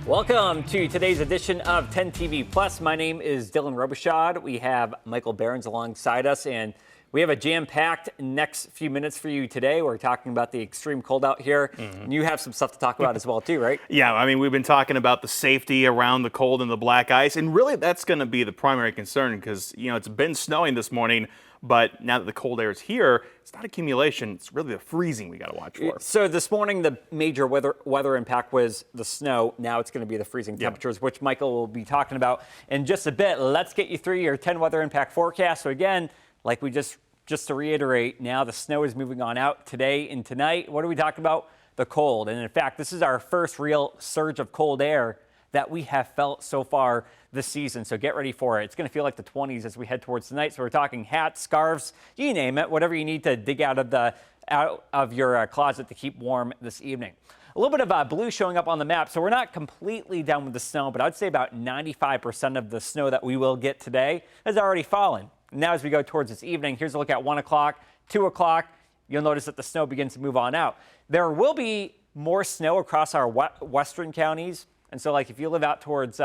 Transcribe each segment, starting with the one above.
Welcome to today's edition of 10 TV Plus. My name is Dylan Robichaud. We have Michael Behrens alongside us, and we have a jam-packed next few minutes for you today. We're talking about the extreme cold out here. And you have some stuff to talk about as well, too, right? Yeah, I mean, we've been talking about the safety around the cold and the black ice, and really that's going to be the primary concern because, you know, it's been snowing this morning, but now that the cold air is here, it's not accumulation. It's really the freezing we got to watch for. So this morning, the major weather impact was the snow. Now it's going to be the freezing temperatures, which Michael will be talking about in just a bit. Let's get you through your 10 weather impact forecast. So again, like we just to reiterate, now the snow is moving on out today and tonight. What are we talking about? The cold. And in fact, this is our first real surge of cold air that we have felt so far this season. So get ready for it. It's going to feel like the 20s as we head towards tonight. So we're talking hats, scarves, you name it, whatever you need to dig out of your closet to keep warm this evening. A little bit of blue showing up on the map. So we're not completely done with the snow, but I'd say about 95% of the snow that we will get today has already fallen. Now as we go towards this evening, here's a look at 1 o'clock, 2 o'clock. You'll notice that the snow begins to move on out. There will be more snow across our western counties. And so like if you live out towards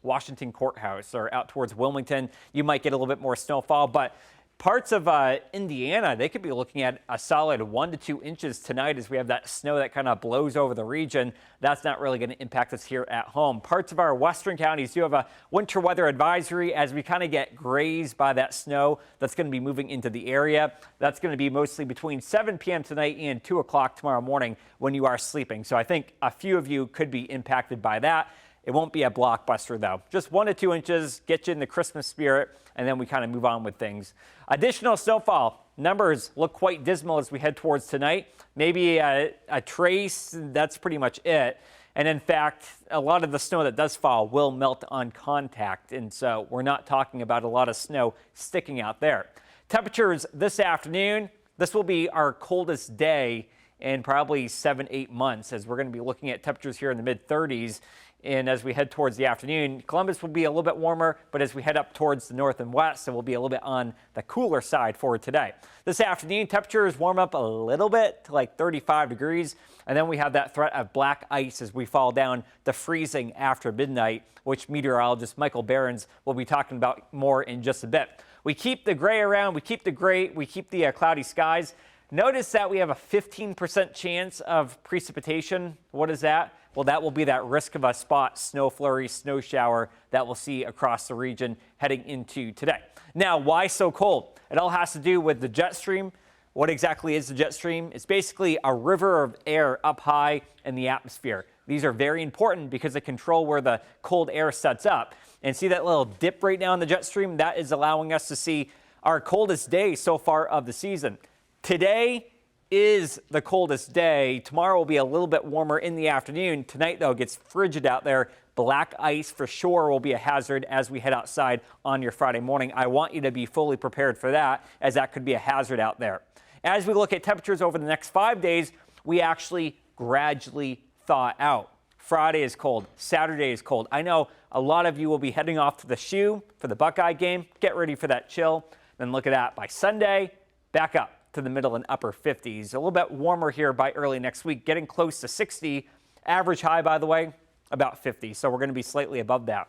Washington Courthouse or out towards Wilmington, you might get a little bit more snowfall. But parts of Indiana, they could be looking at a solid 1 to 2 inches tonight as we have that snow that kind of blows over the region. That's not really going to impact us here at home. Parts of our western counties do have a winter weather advisory as we kind of get grazed by that snow that's going to be moving into the area. That's going to be mostly between 7 p.m. tonight and 2 o'clock tomorrow morning when you are sleeping. So I think a few of you could be impacted by that. It won't be a blockbuster, though. Just 1 to 2 inches, get you in the Christmas spirit, and then we kind of move on with things. Additional snowfall numbers look quite dismal as we head towards tonight. Maybe a trace, that's pretty much it. And in fact, a lot of the snow that does fall will melt on contact, and so we're not talking about a lot of snow sticking out there. Temperatures this afternoon, this will be our coldest day in probably 7-8 months, as we're going to be looking at temperatures here in the mid-30s. And as we head towards the afternoon, Columbus will be a little bit warmer, but as we head up towards the north and west, it will be a little bit on the cooler side for today. This afternoon, temperatures warm up a little bit to like 35 degrees, and then we have that threat of black ice as we fall down to freezing after midnight, which meteorologist Michael Behrens will be talking about more in just a bit. We keep the gray around, we keep the cloudy skies. Notice that we have a 15% chance of precipitation. What is that? Well, that will be that risk of a spot snow flurry, snow shower that we'll see across the region heading into today. Now, why so cold? It all has to do with the jet stream. What exactly is the jet stream? It's basically a river of air up high in the atmosphere. These are very important because they control where the cold air sets up. And see that little dip right now in the jet stream? That is allowing us to see our coldest day so far of the season. Today is the coldest day. Tomorrow will be a little bit warmer in the afternoon. Tonight, though, it gets frigid out there. Black ice for sure will be a hazard as we head outside on your Friday morning. I want you to be fully prepared for that, as that could be a hazard out there. As we look at temperatures over the next 5 days, we actually gradually thaw out. Friday is cold. Saturday is cold. I know a lot of you will be heading off to the shoe for the Buckeye game. Get ready for that chill. Then look at that. By Sunday, back up to the middle and upper 50s. A little bit warmer here by early next week, getting close to 60. Average high, by the way, about 50. So we're going to be slightly above that.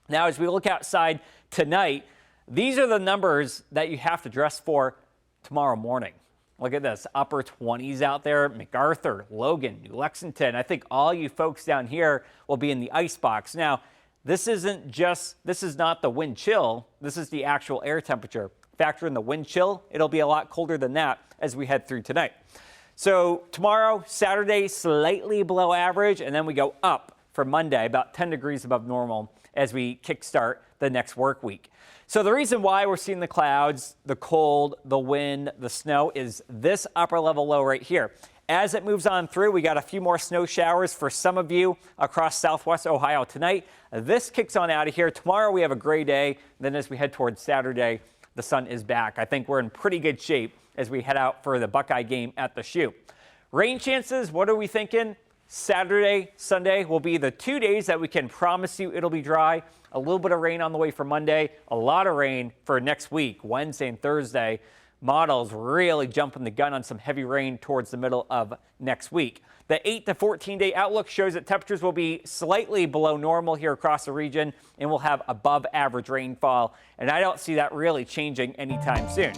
Now, as we look outside tonight, these are the numbers that you have to dress for tomorrow morning. Look at this, upper 20s out there, MacArthur, Logan, New Lexington. I think all you folks down here will be in the ice box. Now, this is not the wind chill. This is the actual air temperature. Factor in the wind chill, it'll be a lot colder than that as we head through tonight. So tomorrow, Saturday, slightly below average, and then we go up for Monday, about 10 degrees above normal as we kickstart the next work week. So the reason why we're seeing the clouds, the cold, the wind, the snow is this upper level low right here. As it moves on through, we got a few more snow showers for some of you across southwest Ohio tonight. This kicks on out of here. Tomorrow we have a gray day. Then as we head towards Saturday, the sun is back. I think we're in pretty good shape as we head out for the Buckeye game at the Shoe. Rain chances, what are we thinking? Saturday, Sunday will be the 2 days that we can promise you it'll be dry. A little bit of rain on the way for Monday, a lot of rain for next week, Wednesday and Thursday. models really jumping the gun on some heavy rain towards the middle of next week. The 8 to 14-day outlook shows that temperatures will be slightly below normal here across the region, and we'll have above average rainfall. And I don't see that really changing anytime soon.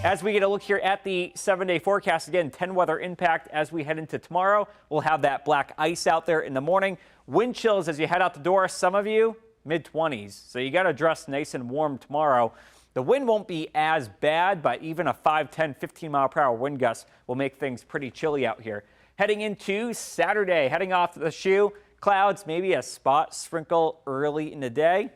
As we get a look here at the 7-day forecast, again, 10 weather impact as we head into tomorrow. We'll have that black ice out there in the morning. Wind chills as you head out the door. Some of you, mid-20s. So you got to dress nice and warm tomorrow. The wind won't be as bad, but even a 5, 10, 15 mile per hour wind gust will make things pretty chilly out here. Heading into Saturday, heading off the shoe, clouds, maybe a spot sprinkle early in the day.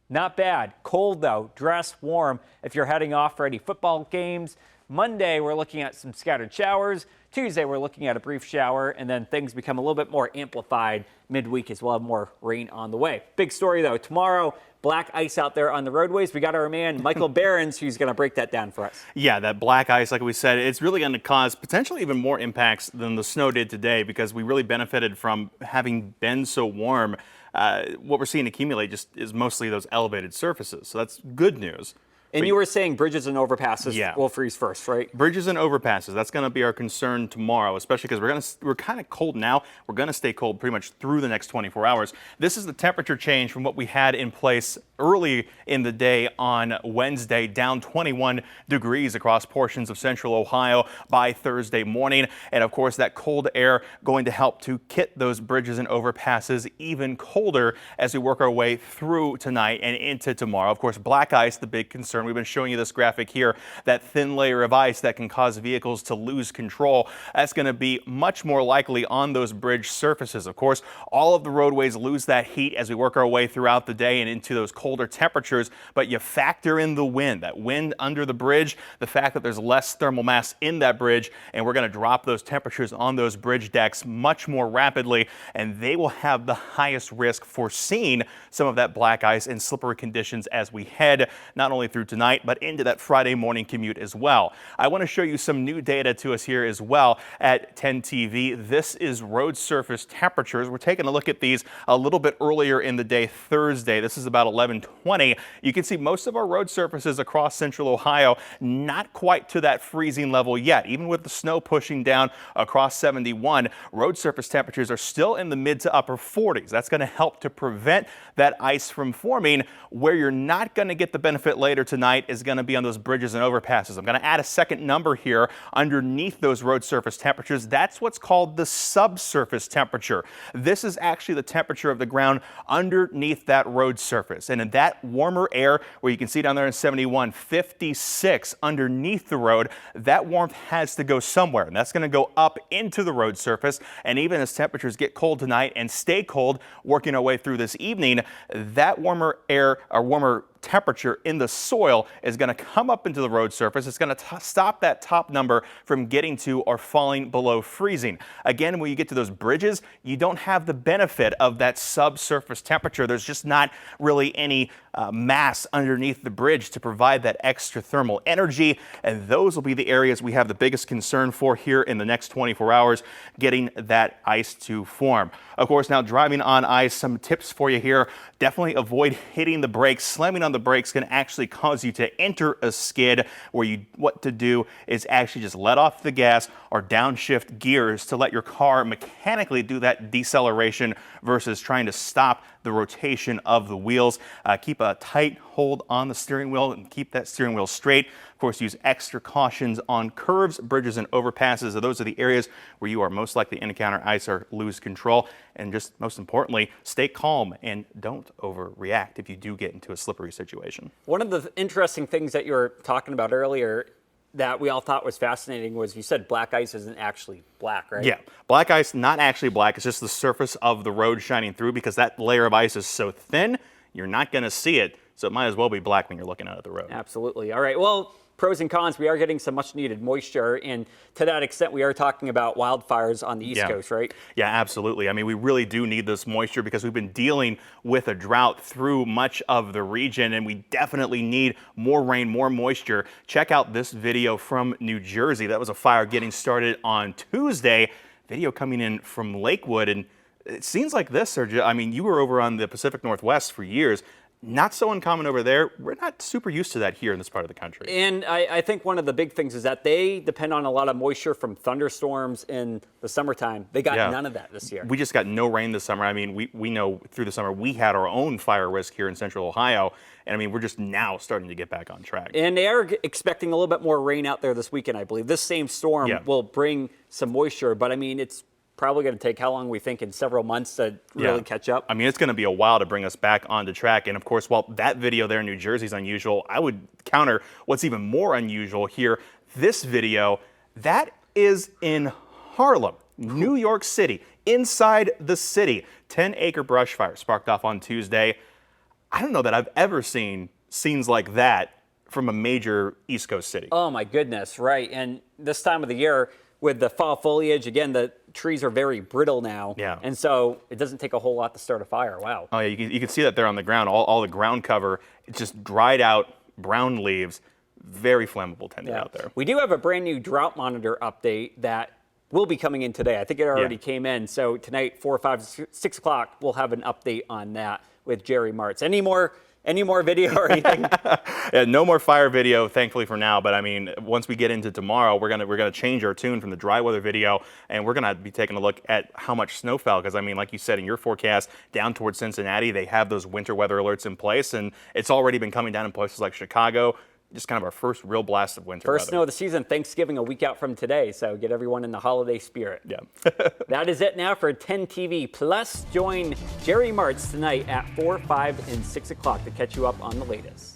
Not bad. Cold though. Dress warm if you're heading off for any football games. Monday, we're looking at some scattered showers. Tuesday, we're looking at a brief shower, and then things become a little bit more amplified midweek as we'll have more rain on the way. Big story though. Tomorrow, black ice out there on the roadways. We got our man, Michael Behrens, who's going to break that down for us. Yeah, that black ice, like we said, it's really going to cause potentially even more impacts than the snow did today because we really benefited from having been so warm. What we're seeing accumulate just is mostly those elevated surfaces. So that's good news. And you were saying bridges and overpasses will freeze first, right? Bridges and overpasses. That's going to be our concern tomorrow, especially because we're kind of cold now. We're going to stay cold pretty much through the next 24 hours. This is the temperature change from what we had in place early in the day on Wednesday, down 21 degrees across portions of central Ohio by Thursday morning. And of course, that cold air going to help to kit those bridges and overpasses even colder as we work our way through tonight and into tomorrow. Of course, black ice, the big concern. We've been showing you this graphic here, that thin layer of ice that can cause vehicles to lose control. That's going to be much more likely on those bridge surfaces. Of course, all of the roadways lose that heat as we work our way throughout the day and into those colder temperatures, but you factor in the wind, that wind under the bridge, the fact that there's less thermal mass in that bridge, and we're going to drop those temperatures on those bridge decks much more rapidly, and they will have the highest risk for seeing some of that black ice and slippery conditions as we head not only through tonight, but into that Friday morning commute as well. I want to show you some new data to us here as well at 10 TV. This is road surface temperatures. We're taking a look at these a little bit earlier in the day, Thursday. This is about 11:20. You can see most of our road surfaces across central Ohio not quite to that freezing level yet. Even with the snow pushing down across 71, road surface temperatures are still in the mid to upper 40s. That's going to help to prevent that ice from forming. Where you're not going to get the benefit later tonight is going to be on those bridges and overpasses. I'm going to add a second number here underneath those road surface temperatures. That's what's called the subsurface temperature. This is actually the temperature of the ground underneath that road surface. And in that warmer air, where you can see down there in 71, 56 underneath the road, that warmth has to go somewhere. And that's going to go up into the road surface. And even as temperatures get cold tonight and stay cold, working our way through this evening, that warmer air or warmer temperature in the soil is going to come up into the road surface. It's going to stop that top number from getting to or falling below freezing. Again, when you get to those bridges, you don't have the benefit of that subsurface temperature. There's just not really any mass underneath the bridge to provide that extra thermal energy, and those will be the areas we have the biggest concern for here in the next 24 hours, getting that ice to form. Of course, now driving on ice, some tips for you here. Definitely avoid hitting the brakes. Slamming on the brakes can actually cause you to enter a skid, where what to do is actually just let off the gas or downshift gears to let your car mechanically do that deceleration versus trying to stop the rotation of the wheels. Keep a tight hold on the steering wheel and keep that steering wheel straight. Of course, use extra cautions on curves, bridges, and overpasses. Those are the areas where you are most likely to encounter ice or lose control. And just most importantly, stay calm and don't overreact if you do get into a slippery situation. One of the interesting things that you were talking about earlier that we all thought was fascinating was you said black ice isn't actually black, right? Yeah, black ice, not actually black. It's just the surface of the road shining through, because that layer of ice is so thin, you're not going to see it. So it might as well be black when you're looking out at the road. Absolutely. All right. Well, pros and cons, we are getting some much needed moisture, and to that extent we are talking about wildfires on the East Coast, right? Yeah, absolutely. I mean, we really do need this moisture because we've been dealing with a drought through much of the region, and we definitely need more rain, more moisture. Check out this video from New Jersey. That was a fire getting started on Tuesday. Video coming in from Lakewood, and it seems like this, Sergio. I mean, you were over on the Pacific Northwest for years. Not so uncommon over there. We're not super used to that here in this part of the country. And I think one of the big things is that they depend on a lot of moisture from thunderstorms in the summertime. They got none of that this year. We just got no rain this summer. I mean, we know through the summer we had our own fire risk here in central Ohio. And I mean, we're just now starting to get back on track. And they are expecting a little bit more rain out there this weekend, I believe. This same storm will bring some moisture, but I mean, it's probably going to take how long we think in several months to really catch up. I mean, it's going to be a while to bring us back onto track. And of course, while that video there in New Jersey is unusual, I would counter what's even more unusual here. This video, that is in Harlem, New York City, inside the city. 10-acre brush fire sparked off on Tuesday. I don't know that I've ever seen scenes like that from a major East Coast city. Oh my goodness, right. And this time of the year, with the fall foliage, again, the trees are very brittle now. Yeah. And so it doesn't take a whole lot to start a fire. Wow. Oh, yeah, you can see that there on the ground. All the ground cover, it's just dried out brown leaves. Very flammable tinder out there. We do have a brand new drought monitor update that will be coming in today. I think it already came in. So tonight, 4, 5, 6 o'clock, we'll have an update on that with Jerry Martz. Any more video or anything? No more fire video, thankfully for now. But I mean, once we get into tomorrow, we're gonna change our tune from the dry weather video, and we're gonna be taking a look at how much snow fell. Because I mean, like you said in your forecast, down towards Cincinnati, they have those winter weather alerts in place, and it's already been coming down in places like Chicago. Just kind of our first real blast of winter First weather. snow of the season, Thanksgiving a week out from today. So get everyone in the holiday spirit. Yeah. That is it now for 10 TV. Plus, join Jerry Martz tonight at 4, 5, and 6 o'clock to catch you up on the latest.